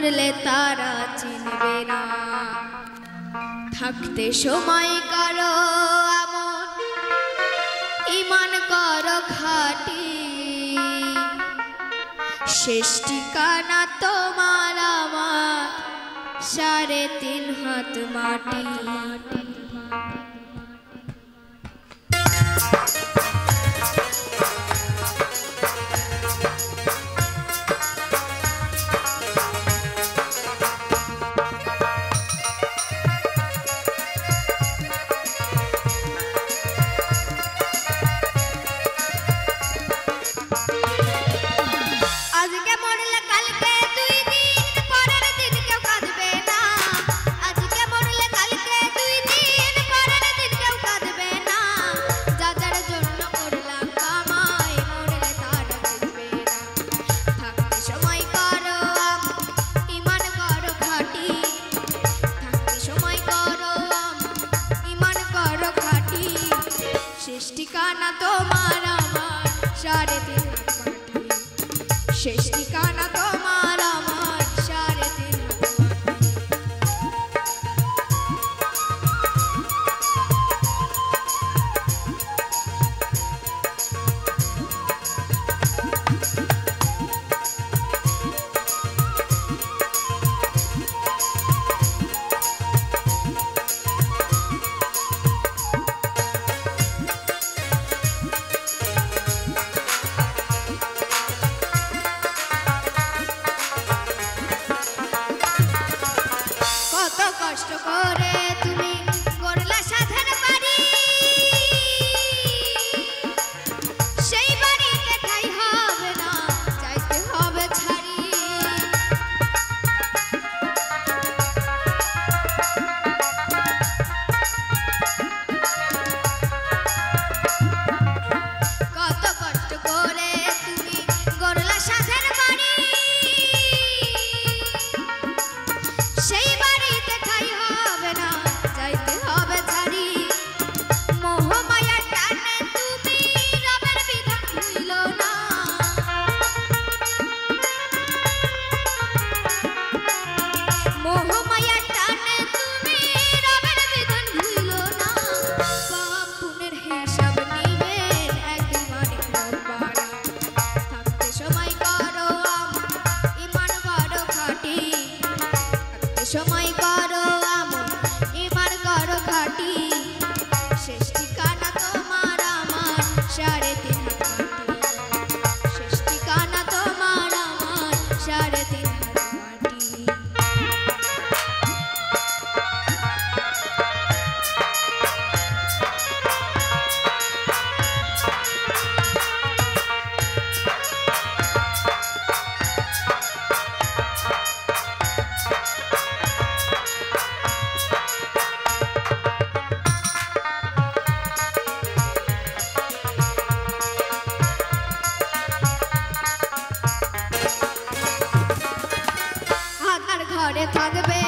মরলে তারা চিনবে না। থাকতে সময় করো এমন, ঈমান করো খাঁটি, শেষ ঠিকানা তোমার আমার 3.5 হাত মাটি। শেষ ঠিকানা তোমার আমার 3.5 হাত মাটি, শেষ ঠিকানা তোমার আমার 3.5 হাত মাটি। কষ্ট করে তুমি গড়লা সাধের বাড়ি, সেই বাড়িতে ঠাই হবে না, যাইতে হবে ছাড়ি। কত কষ্ট করে তুমি গড়লা সাধের বাড়ি, সেই বাড়িতে ঠাই হবে না, যাইতে হবে ছাড়ি। মোহমায়ার টানে তুমি রবের বিধান ভুইল না, মোহমায়ার টানে তুমি রবের বিধান ভুইল না। পাপ পুণ্যের হিসাব নিবেন একদিন অনেক রোববার। থাকতে সময় করো ঈমান করো খাঁটি, সময় করো আমন ঈমান করো খাঁটি, শেষ ঠিকানা তোমার আমার 3.5 হাত মাটি, শেষ ঠিকানা তোমার আমার 3.5 হাত মাটি। ঘরে থাকবে